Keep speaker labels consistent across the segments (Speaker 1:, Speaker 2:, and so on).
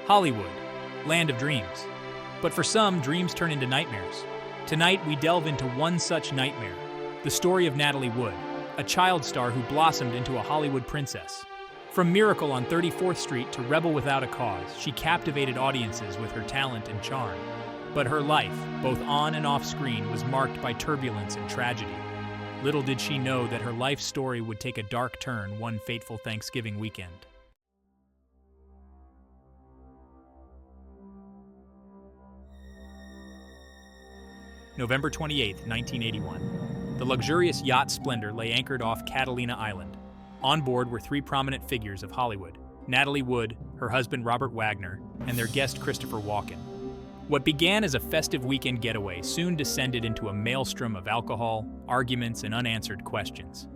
Speaker 1: Hollywood, land of dreams. But for some, dreams turn into nightmares. Tonight, we delve into one such nightmare, the story of Natalie Wood, a child star who blossomed into a Hollywood princess. From Miracle on 34th Street to Rebel Without a Cause, she captivated audiences with her talent and charm. But her life, both on and off screen, was marked by turbulence and tragedy. Little did she know that her life story would take a dark turn one fateful Thanksgiving weekend. November 28, 1981. The luxurious yacht Splendour lay anchored off Catalina Island. On board were three prominent figures of Hollywood: Natalie Wood, her husband Robert Wagner, and their guest Christopher Walken. What began as a festive weekend getaway soon descended into a maelstrom of alcohol, arguments, and unanswered questions.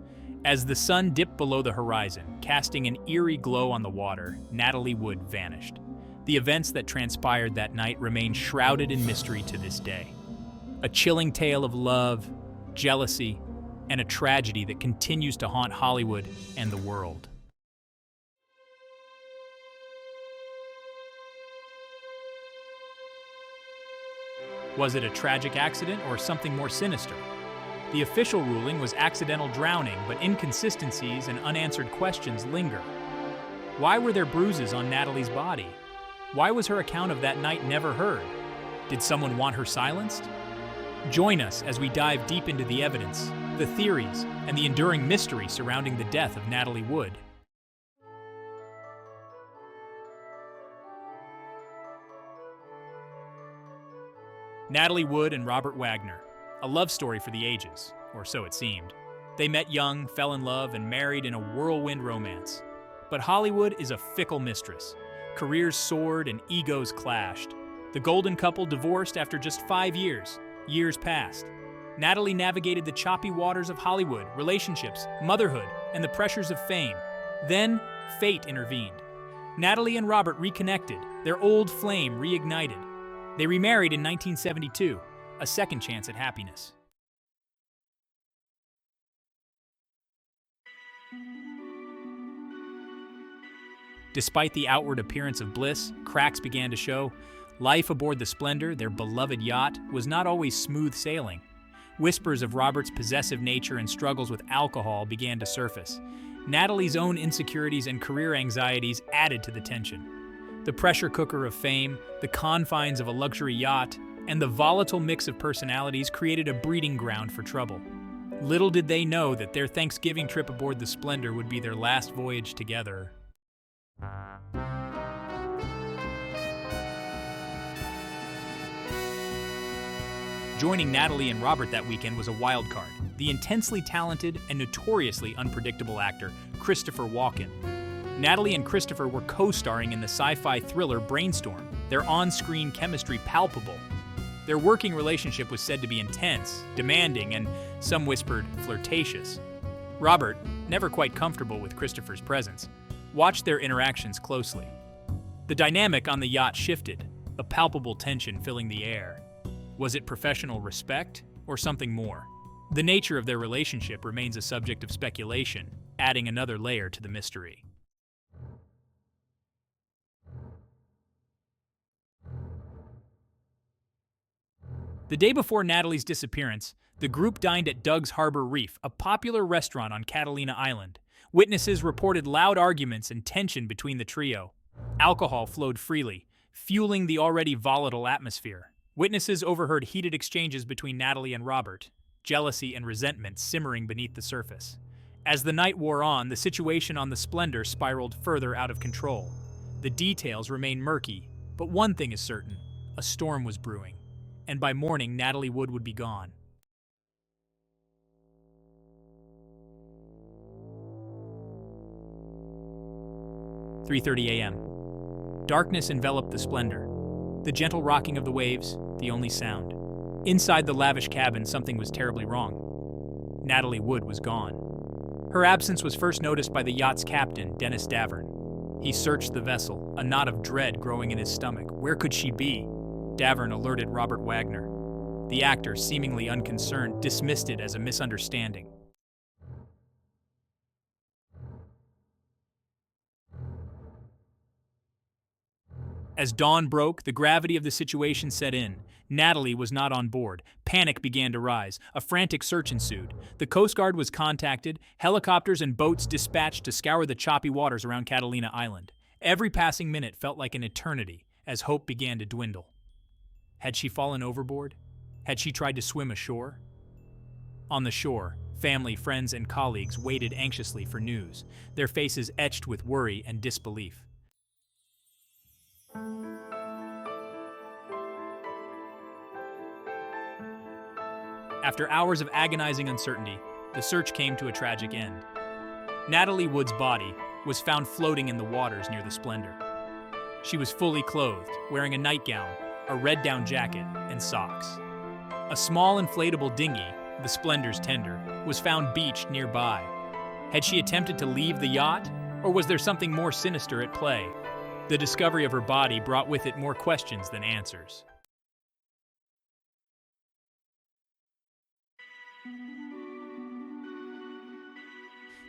Speaker 1: As the sun dipped below the horizon, casting an eerie glow on the water, Natalie Wood vanished. The events that transpired that night remain shrouded in mystery to this day. A chilling tale of love, jealousy, and a tragedy that continues to haunt Hollywood and the world. Was it a tragic accident or something more sinister? The official ruling was accidental drowning, but inconsistencies and unanswered questions linger. Why were there bruises on Natalie's body? Why was her account of that night never heard? Did someone want her silenced? Join us as we dive deep into the evidence, the theories, and the enduring mystery surrounding the death of Natalie Wood. Natalie Wood and Robert Wagner, a love story for the ages, or so it seemed. They met young, fell in love, and married in a whirlwind romance. But Hollywood is a fickle mistress. Careers soared and egos clashed. The golden couple divorced after just 5 years. Years passed. Natalie navigated the choppy waters of Hollywood, relationships, motherhood, and the pressures of fame. Then, fate intervened. Natalie and Robert reconnected, their old flame reignited. They remarried in 1972, a second chance at happiness. Despite the outward appearance of bliss, cracks began to show. Life aboard the Splendour, their beloved yacht, was not always smooth sailing. Whispers of Robert's possessive nature and struggles with alcohol began to surface. Natalie's own insecurities and career anxieties added to the tension. The pressure cooker of fame, the confines of a luxury yacht, and the volatile mix of personalities created a breeding ground for trouble. Little did they know that their Thanksgiving trip aboard the Splendour would be their last voyage together. Joining Natalie and Robert that weekend was a wild card, the intensely talented and notoriously unpredictable actor Christopher Walken. Natalie and Christopher were co-starring in the sci-fi thriller Brainstorm, their on-screen chemistry palpable. Their working relationship was said to be intense, demanding, and some whispered flirtatious. Robert, never quite comfortable with Christopher's presence, watched their interactions closely. The dynamic on the yacht shifted, a palpable tension filling the air. Was it professional respect or something more? The nature of their relationship remains a subject of speculation, adding another layer to the mystery. The day before Natalie's disappearance, the group dined at Doug's Harbor Reef, a popular restaurant on Catalina Island. Witnesses reported loud arguments and tension between the trio. Alcohol flowed freely, fueling the already volatile atmosphere. Witnesses overheard heated exchanges between Natalie and Robert, jealousy and resentment simmering beneath the surface. As the night wore on, the situation on the Splendour spiraled further out of control. The details remain murky, but one thing is certain: a storm was brewing, and by morning Natalie Wood would be gone. "3:30 a.m. Darkness enveloped the Splendour. The gentle rocking of the waves, the only sound. Inside the lavish cabin, something was terribly wrong. Natalie Wood was gone. Her absence was first noticed by the yacht's captain, Dennis Davern. He searched the vessel, a knot of dread growing in his stomach. Where could she be? Davern alerted Robert Wagner. The actor, seemingly unconcerned, dismissed it as a misunderstanding. As dawn broke, the gravity of the situation set in. Natalie was not on board. Panic began to rise. A frantic search ensued. The Coast Guard was contacted, helicopters and boats dispatched to scour the choppy waters around Catalina Island. Every passing minute felt like an eternity as hope began to dwindle. Had she fallen overboard? Had she tried to swim ashore? On the shore, family, friends, and colleagues waited anxiously for news, their faces etched with worry and disbelief. After hours of agonizing uncertainty, the search came to a tragic end. Natalie Wood's body was found floating in the waters near the Splendour. She was fully clothed, wearing a nightgown, a red down jacket, and socks. A small inflatable dinghy, the Splendor's tender, was found beached nearby. Had she attempted to leave the yacht, or was there something more sinister at play? The discovery of her body brought with it more questions than answers.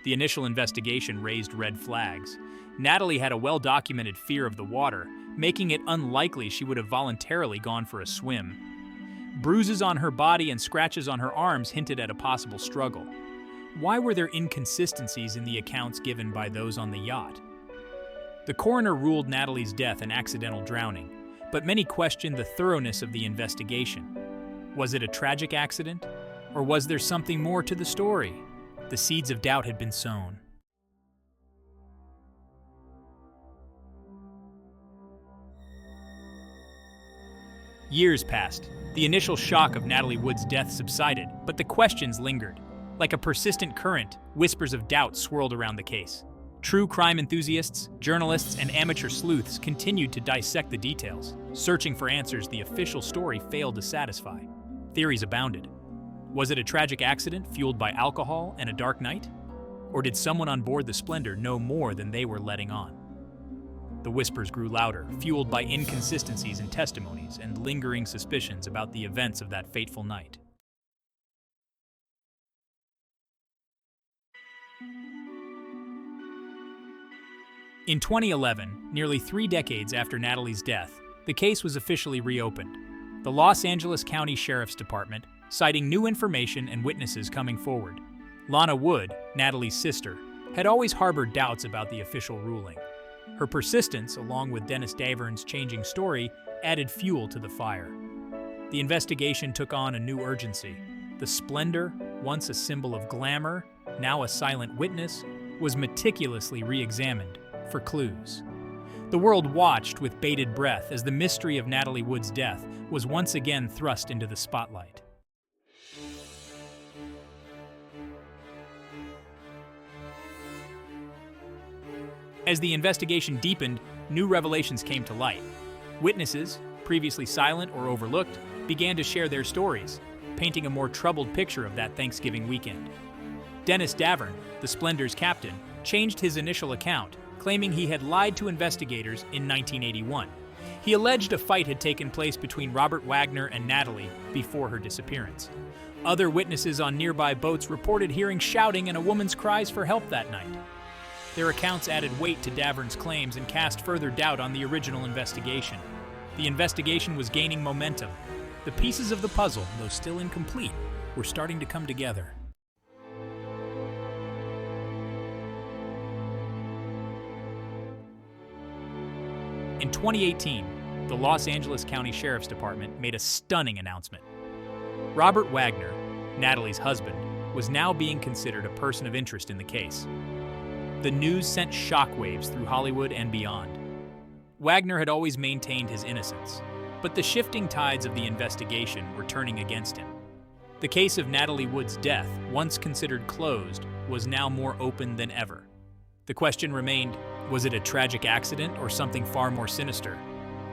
Speaker 1: The initial investigation raised red flags. Natalie had a well-documented fear of the water, making it unlikely she would have voluntarily gone for a swim. Bruises on her body and scratches on her arms hinted at a possible struggle. Why were there inconsistencies in the accounts given by those on the yacht? The coroner ruled Natalie's death an accidental drowning, but many questioned the thoroughness of the investigation. Was it a tragic accident, or was there something more to the story? The seeds of doubt had been sown. Years passed. The initial shock of Natalie Wood's death subsided, but the questions lingered. Like a persistent current, whispers of doubt swirled around the case. True crime enthusiasts, journalists, and amateur sleuths continued to dissect the details. Searching for answers the official story failed to satisfy. Theories abounded. Was it a tragic accident fueled by alcohol and a dark night? Or did someone on board the Splendour know more than they were letting on? The whispers grew louder, fueled by inconsistencies in testimonies and lingering suspicions about the events of that fateful night. In 2011, nearly 3 decades after Natalie's death, the case was officially reopened. The Los Angeles County Sheriff's Department, citing new information and witnesses coming forward. Lana Wood, Natalie's sister, had always harbored doubts about the official ruling. Her persistence, along with Dennis Davern's changing story, added fuel to the fire. The investigation took on a new urgency. The Splendour, once a symbol of glamour, now a silent witness, was meticulously re-examined for clues. The world watched with bated breath as the mystery of Natalie Wood's death was once again thrust into the spotlight. As the investigation deepened, new revelations came to light. Witnesses, previously silent or overlooked, began to share their stories, painting a more troubled picture of that Thanksgiving weekend. Dennis Davern, the Splendor's captain, changed his initial account, claiming he had lied to investigators in 1981. He alleged a fight had taken place between Robert Wagner and Natalie before her disappearance. Other witnesses on nearby boats reported hearing shouting and a woman's cries for help that night. Their accounts added weight to Davern's claims and cast further doubt on the original investigation. The investigation was gaining momentum. The pieces of the puzzle, though still incomplete, were starting to come together. In 2018, the Los Angeles County Sheriff's Department made a stunning announcement. Robert Wagner, Natalie's husband, was now being considered a person of interest in the case. The news sent shockwaves through Hollywood and beyond. Wagner had always maintained his innocence, but the shifting tides of the investigation were turning against him. The case of Natalie Wood's death, once considered closed, was now more open than ever. The question remained, was it a tragic accident or something far more sinister?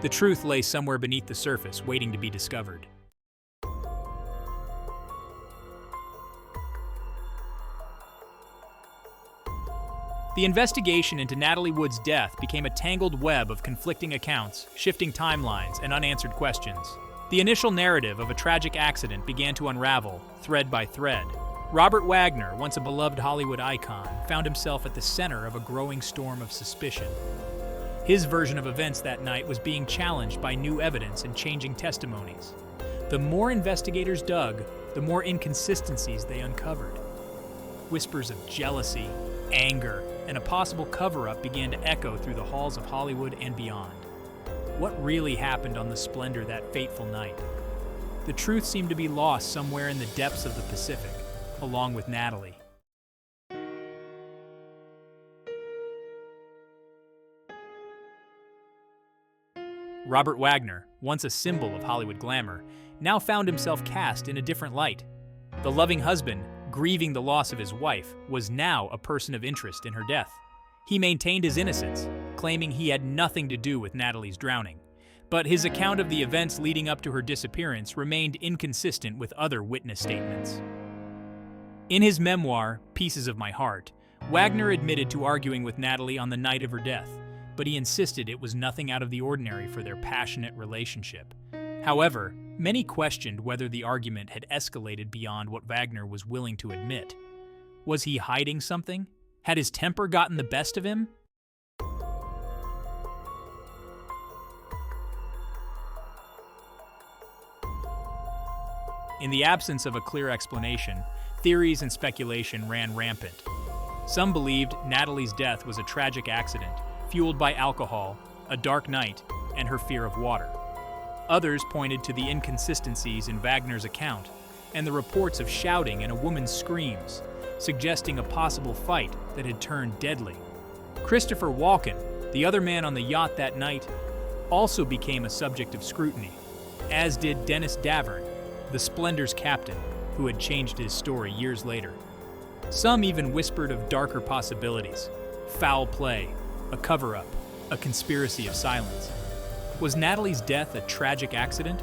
Speaker 1: The truth lay somewhere beneath the surface, waiting to be discovered. The investigation into Natalie Wood's death became a tangled web of conflicting accounts, shifting timelines, and unanswered questions. The initial narrative of a tragic accident began to unravel, thread by thread. Robert Wagner, once a beloved Hollywood icon, found himself at the center of a growing storm of suspicion. His version of events that night was being challenged by new evidence and changing testimonies. The more investigators dug, the more inconsistencies they uncovered. Whispers of jealousy, anger, and a possible cover-up began to echo through the halls of Hollywood and beyond. What really happened on the Splendour that fateful night? The truth seemed to be lost somewhere in the depths of the Pacific, along with Natalie. Robert Wagner, once a symbol of Hollywood glamour, now found himself cast in a different light. The loving husband, grieving the loss of his wife, was now a person of interest in her death. He maintained his innocence, claiming he had nothing to do with Natalie's drowning. But his account of the events leading up to her disappearance remained inconsistent with other witness statements. In his memoir, Pieces of My Heart, Wagner admitted to arguing with Natalie on the night of her death, but he insisted it was nothing out of the ordinary for their passionate relationship. However, many questioned whether the argument had escalated beyond what Wagner was willing to admit. Was he hiding something? Had his temper gotten the best of him? In the absence of a clear explanation, theories and speculation ran rampant. Some believed Natalie's death was a tragic accident, fueled by alcohol, a dark night, and her fear of water. Others pointed to the inconsistencies in Wagner's account and the reports of shouting and a woman's screams, suggesting a possible fight that had turned deadly. Christopher Walken, the other man on the yacht that night, also became a subject of scrutiny, as did Dennis Davern, the Splendor's captain, who had changed his story years later. Some even whispered of darker possibilities: foul play, a cover-up, a conspiracy of silence. Was Natalie's death a tragic accident,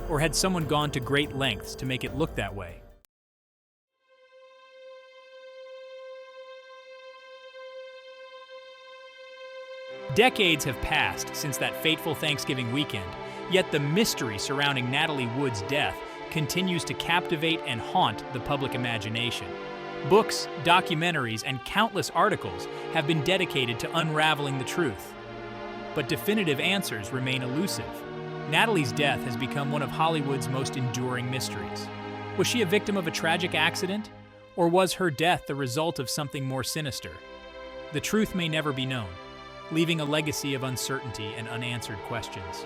Speaker 1: or had someone gone to great lengths to make it look that way? Decades have passed since that fateful Thanksgiving weekend, yet the mystery surrounding Natalie Wood's death continues to captivate and haunt the public imagination. Books, documentaries, and countless articles have been dedicated to unraveling the truth. But definitive answers remain elusive. Natalie's death has become one of Hollywood's most enduring mysteries. Was she a victim of a tragic accident, or was her death the result of something more sinister? The truth may never be known, leaving a legacy of uncertainty and unanswered questions.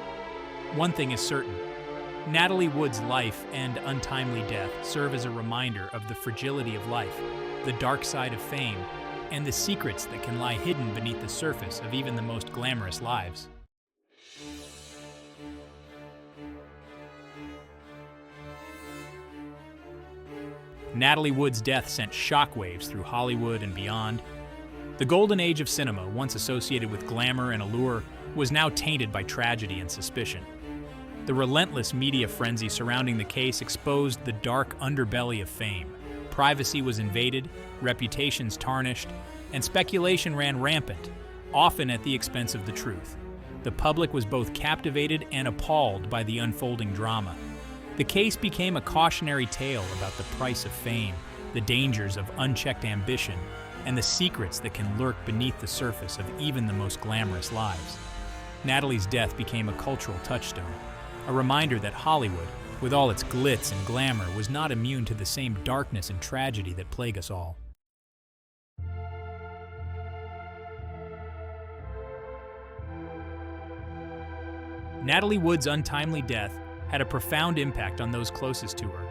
Speaker 1: One thing is certain: Natalie Wood's life and untimely death serve as a reminder of the fragility of life, the dark side of fame, and the secrets that can lie hidden beneath the surface of even the most glamorous lives. Natalie Wood's death sent shockwaves through Hollywood and beyond. The golden age of cinema, once associated with glamour and allure, was now tainted by tragedy and suspicion. The relentless media frenzy surrounding the case exposed the dark underbelly of fame. Privacy was invaded, reputations tarnished, and speculation ran rampant, often at the expense of the truth. The public was both captivated and appalled by the unfolding drama. The case became a cautionary tale about the price of fame, the dangers of unchecked ambition, and the secrets that can lurk beneath the surface of even the most glamorous lives. Natalie's death became a cultural touchstone, a reminder that Hollywood, with all its glitz and glamour, was not immune to the same darkness and tragedy that plague us all. Natalie Wood's untimely death had a profound impact on those closest to her.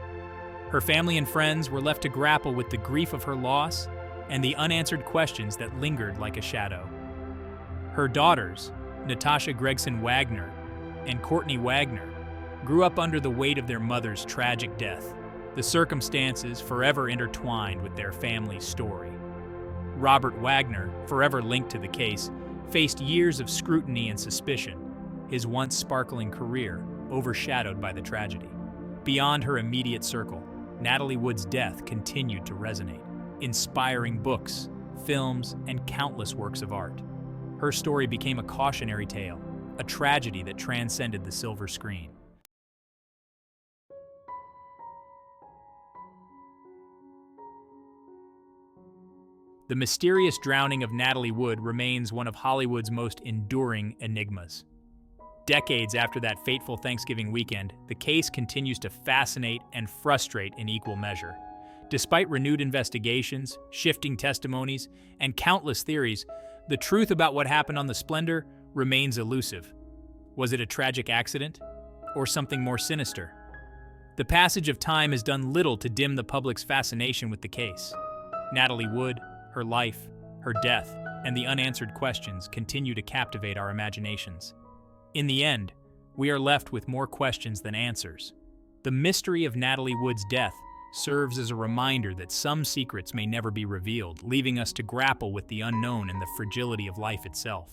Speaker 1: Her family and friends were left to grapple with the grief of her loss and the unanswered questions that lingered like a shadow. Her daughters, Natasha Gregson Wagner and Courtney Wagner, grew up under the weight of their mother's tragic death, the circumstances forever intertwined with their family's story. Robert Wagner, forever linked to the case, faced years of scrutiny and suspicion, his once sparkling career overshadowed by the tragedy. Beyond her immediate circle, Natalie Wood's death continued to resonate, inspiring books, films, and countless works of art. Her story became a cautionary tale, a tragedy that transcended the silver screen. The mysterious drowning of Natalie Wood remains one of Hollywood's most enduring enigmas. Decades after that fateful Thanksgiving weekend, the case continues to fascinate and frustrate in equal measure. Despite renewed investigations, shifting testimonies, and countless theories, the truth about what happened on the Splendour remains elusive. Was it a tragic accident, or something more sinister? The passage of time has done little to dim the public's fascination with the case. Natalie Wood, her life, her death, and the unanswered questions continue to captivate our imaginations. In the end, we are left with more questions than answers. The mystery of Natalie Wood's death serves as a reminder that some secrets may never be revealed, leaving us to grapple with the unknown and the fragility of life itself.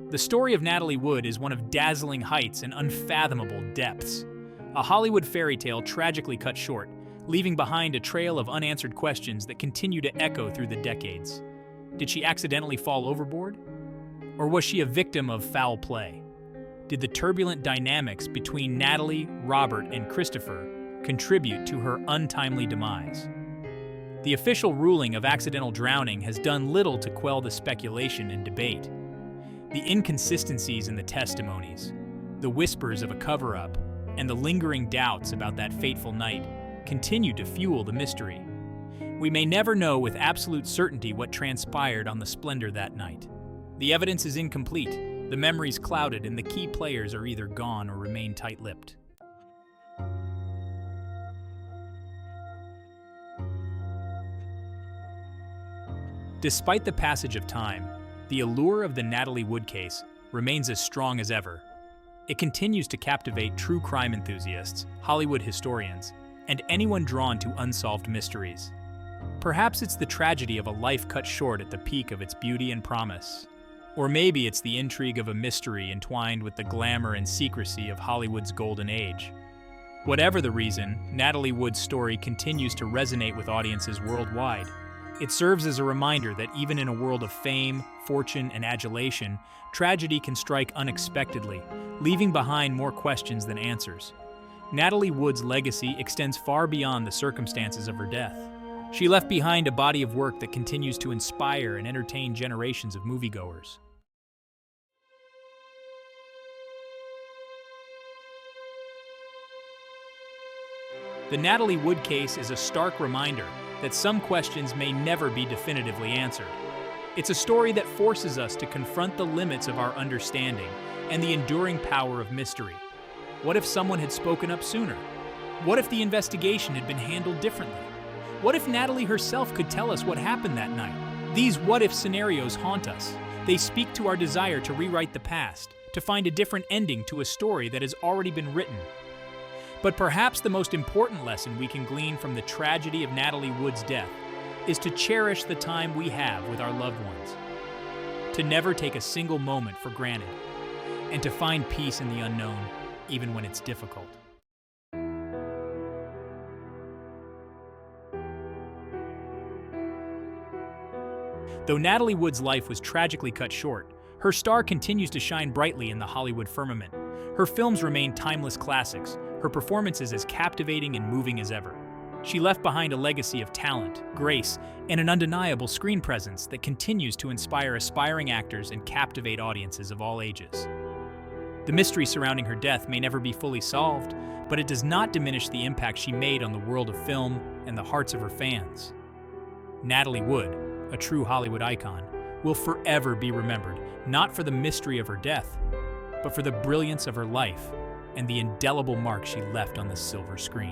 Speaker 1: The story of Natalie Wood is one of dazzling heights and unfathomable depths. A Hollywood fairy tale tragically cut short, leaving behind a trail of unanswered questions that continue to echo through the decades. Did she accidentally fall overboard? Or was she a victim of foul play? Did the turbulent dynamics between Natalie, Robert, and Christopher contribute to her untimely demise? The official ruling of accidental drowning has done little to quell the speculation and debate. The inconsistencies in the testimonies, the whispers of a cover-up, and the lingering doubts about that fateful night continue to fuel the mystery. We may never know with absolute certainty what transpired on the Splendour that night. The evidence is incomplete, the memories clouded, and the key players are either gone or remain tight-lipped. Despite the passage of time, the allure of the Natalie Wood case remains as strong as ever. It continues to captivate true crime enthusiasts, Hollywood historians, and anyone drawn to unsolved mysteries. Perhaps it's the tragedy of a life cut short at the peak of its beauty and promise. Or maybe it's the intrigue of a mystery entwined with the glamour and secrecy of Hollywood's golden age. Whatever the reason, Natalie Wood's story continues to resonate with audiences worldwide. It serves as a reminder that even in a world of fame, fortune, and adulation, tragedy can strike unexpectedly, leaving behind more questions than answers. Natalie Wood's legacy extends far beyond the circumstances of her death. She left behind a body of work that continues to inspire and entertain generations of moviegoers. The Natalie Wood case is a stark reminder that some questions may never be definitively answered. It's a story that forces us to confront the limits of our understanding and the enduring power of mystery. What if someone had spoken up sooner? What if the investigation had been handled differently? What if Natalie herself could tell us what happened that night? These what-if scenarios haunt us. They speak to our desire to rewrite the past, to find a different ending to a story that has already been written. But perhaps the most important lesson we can glean from the tragedy of Natalie Wood's death is to cherish the time we have with our loved ones, to never take a single moment for granted, and to find peace in the unknown, even when it's difficult. Though Natalie Wood's life was tragically cut short, her star continues to shine brightly in the Hollywood firmament. Her films remain timeless classics, her performances as captivating and moving as ever. She left behind a legacy of talent, grace, and an undeniable screen presence that continues to inspire aspiring actors and captivate audiences of all ages. The mystery surrounding her death may never be fully solved, but it does not diminish the impact she made on the world of film and the hearts of her fans. Natalie Wood, a true Hollywood icon, will forever be remembered, not for the mystery of her death, but for the brilliance of her life and the indelible mark she left on the silver screen.